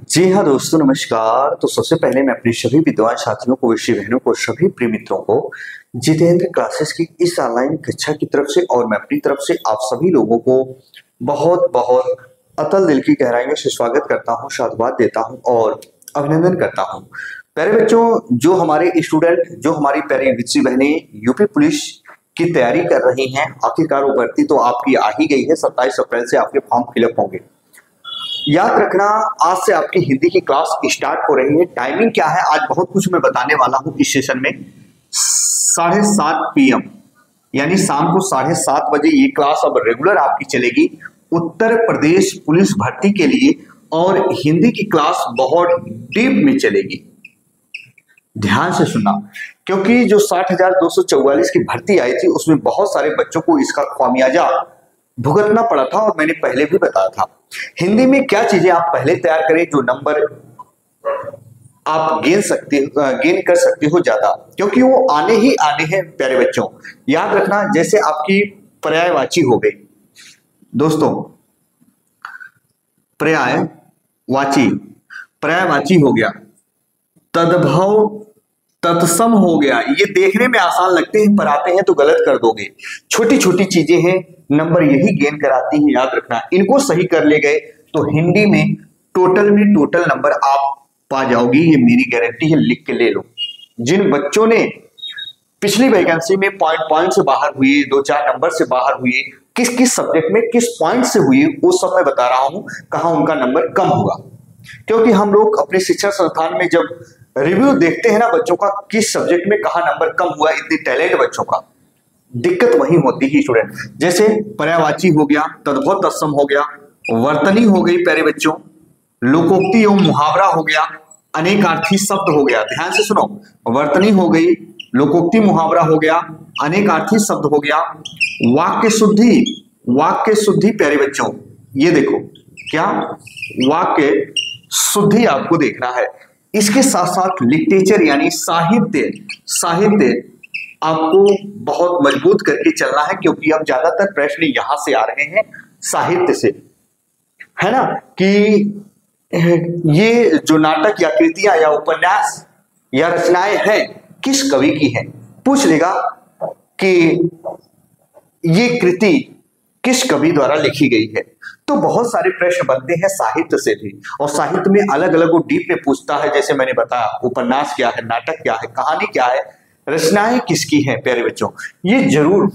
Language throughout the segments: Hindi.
जी हाँ दोस्तों, नमस्कार। तो सबसे पहले मैं अपने सभी विद्वान साथियों को, विषय बहनों को, सभी प्रिय मित्रों को जितेंद्र क्लासेस की इस ऑनलाइन कक्षा की तरफ से और मैं अपनी तरफ से आप सभी लोगों को बहुत बहुत अतल दिल की गहराइयों से स्वागत करता हूँ, साधुवाद देता हूँ और अभिनंदन करता हूँ। प्यारे बच्चों, जो हमारे स्टूडेंट, जो हमारी प्यारी विद्सी बहनें यूपी पुलिस की तैयारी कर रही हैं, आखिरकार वो भर्ती तो आपकी आ ही गई है। 27 अप्रैल से आपके फॉर्म फिलअप होंगे। याद रखना, आज से आपकी हिंदी की क्लास स्टार्ट हो रही है। टाइमिंग क्या है, आज बहुत कुछ मैं बताने वाला हूं इस सेशन में। 7:30 PM यानी शाम को 7:30 बजे ये क्लास अब रेगुलर आपकी चलेगी उत्तर प्रदेश पुलिस भर्ती के लिए, और हिंदी की क्लास बहुत डीप में चलेगी। ध्यान से सुनना, क्योंकि जो 60,244 की भर्ती आई थी उसमें बहुत सारे बच्चों को इसका खामियाजा भुगतना पड़ा था और मैंने पहले भी बताया था। हिंदी में क्या चीजें आप पहले तैयार करें जो नंबर आप गेन कर सकते हो ज्यादा, क्योंकि वो आने ही आने हैं प्यारे बच्चों। याद रखना, जैसे आपकी पर्यायवाची हो गई दोस्तों, पर्यायवाची हो गया, तद्भव तत्सम हो गया। ये देखने में आसान लगते हैं पर आते हैं तो गलत कर दोगे। छोटी छोटी चीजें हैं, नंबर यही गेन कराती हैं। याद रखना, इनको सही कर ले गए तो हिंदी में टोटल नंबर आप पा जाओगी, ये मेरी गारंटी है। लिख के ले लो। जिन बच्चों ने पिछली वैकेंसी में पॉइंट से बाहर हुए, 2-4 नंबर से बाहर हुए, किस किस सब्जेक्ट में किस पॉइंट से हुए, वो सब मैं बता रहा हूं कहां उनका नंबर कम हुआ। क्योंकि हम लोग अपने शिक्षा संस्थान में जब रिव्यू देखते हैं ना बच्चों का, किस सब्जेक्ट में कहा नंबर कम हुआ, इतनी टैलेंट बच्चों का, दिक्कत वही होती है स्टूडेंट। जैसे पर्यायवाची हो गया, तद्भव तत्सम हो गया, वर्तनी हो गई प्यारे बच्चों, लोकोक्ति एवं मुहावरा हो गया, अनेकार्थी शब्द हो गया। ध्यान से सुनो, वर्तनी हो गई, लोकोक्ति मुहावरा हो गया, अनेकार्थी शब्द हो गया, वाक्य शुद्धि प्यारे बच्चों, ये देखो क्या वाक्य शुद्धि आपको देखना है। इसके साथ साथ लिटरेचर यानी साहित्य आपको बहुत मजबूत करके चलना है, क्योंकि अब ज्यादातर प्रश्न यहां से आ रहे हैं साहित्य से, है ना। कि ये जो नाटक या कृतियां या उपन्यास या रचनाएं हैं किस कवि की हैं, पूछ लेगा कि ये कृति किस कवि द्वारा लिखी गई है। तो बहुत सारे प्रश्न बनते हैं साहित्य से भी, और साहित्य में अलग अलग वो डीप में पूछता है। जैसे मैंने बताया, उपन्यास क्या है, नाटक क्या है, कहानी क्या है, रचनाएं किसकी हैं प्यारे बच्चों, ये जरूर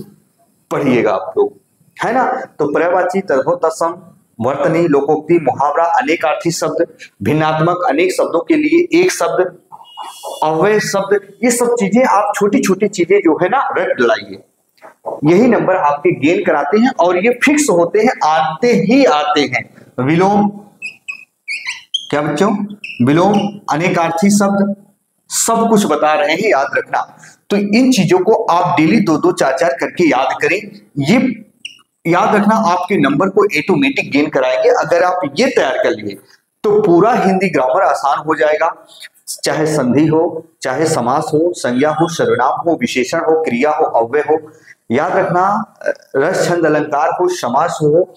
पढ़िएगा आप लोग, है ना। तो पर्यायवाची, तद्भव तत्सम, वर्तनी, लोकोक्ति, मुहावरा, अनेकार्थी शब्द, भिन्नात्मक, अनेक शब्दों के लिए एक शब्द, अव्यय शब्द, ये सब चीजें आप छोटी छोटी चीजें जो है ना रट लाइए। यही नंबर आपके गेन कराते हैं और ये फिक्स होते हैं, आते ही आते हैं। विलोम, क्या बच्चों, विलोम, अनेकार्थी शब्द, सब कुछ बता रहे हैं, याद रखना। तो इन चीजों को आप डेली 2-2, 4-4 करके याद करें। ये याद रखना आपके नंबर को ऑटोमेटिक गेन कराएंगे। अगर आप ये तैयार कर लिए तो पूरा हिंदी ग्रामर आसान हो जाएगा। चाहे संधि हो, चाहे समास हो, संज्ञा हो, सर्वनाम हो, विशेषण हो, क्रिया हो, अव्यय हो, याद रखना, रस छंद अलंकार हो, समास हो,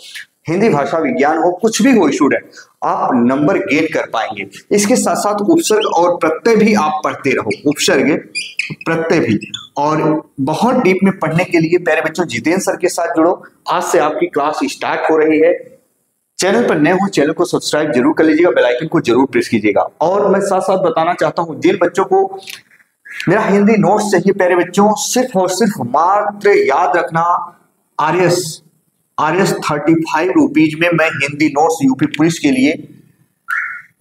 हिंदी भाषा विज्ञान हो, कुछ भी हो स्टूडेंट, आप नंबर गेन कर पाएंगे। इसके साथ साथ उपसर्ग और प्रत्यय भी आप पढ़ते रहो, उपसर्ग प्रत्यय भी। और बहुत डीप में पढ़ने के लिए प्यारे बच्चों जितेंद्र सर के साथ जुड़ो। आज से आपकी क्लास स्टार्ट हो रही है। चैनल पर नए हो, चैनल को सब्सक्राइब जरूर कर लीजिएगा, बेल आइकन को जरूर प्रेस कीजिएगा। और मैं साथ साथ बताना चाहता हूं, जिन बच्चों को मेरा हिंदी नोट्स चाहिए प्यारे बच्चों, सिर्फ और सिर्फ मात्र याद रखना, आरएस 35 रुपीज में मैं हिंदी नोट्स यूपी पुलिस के लिए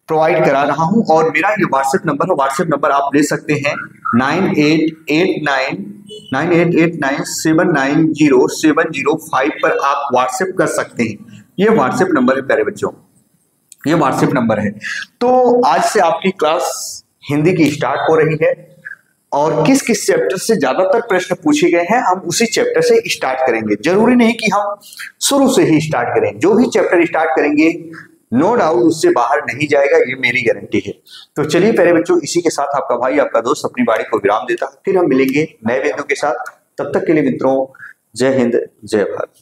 प्रोवाइड करा रहा हूं। और मेरा ये व्हाट्सएप नंबर है, व्हाट्सएप नंबर आप ले सकते हैं 9889790705 पर आप व्हाट्सएप कर सकते हैं। ये व्हाट्सएप नंबर है प्यारे बच्चों, ये व्हाट्सएप नंबर है। तो आज से आपकी क्लास हिंदी की स्टार्ट हो रही है, और किस किस चैप्टर से ज्यादातर प्रश्न पूछे गए हैं हम उसी चैप्टर से स्टार्ट करेंगे। जरूरी नहीं कि हम शुरू से ही स्टार्ट करें, जो भी चैप्टर स्टार्ट करेंगे नो डाउट उससे बाहर नहीं जाएगा, ये मेरी गारंटी है। तो चलिए प्यारे बच्चों, इसी के साथ आपका भाई, आपका दोस्त अपनी वाणी को विराम देता है। फिर हम मिलेंगे नए बिंदु के साथ। तब तक के लिए मित्रों, जय हिंद, जय भारत।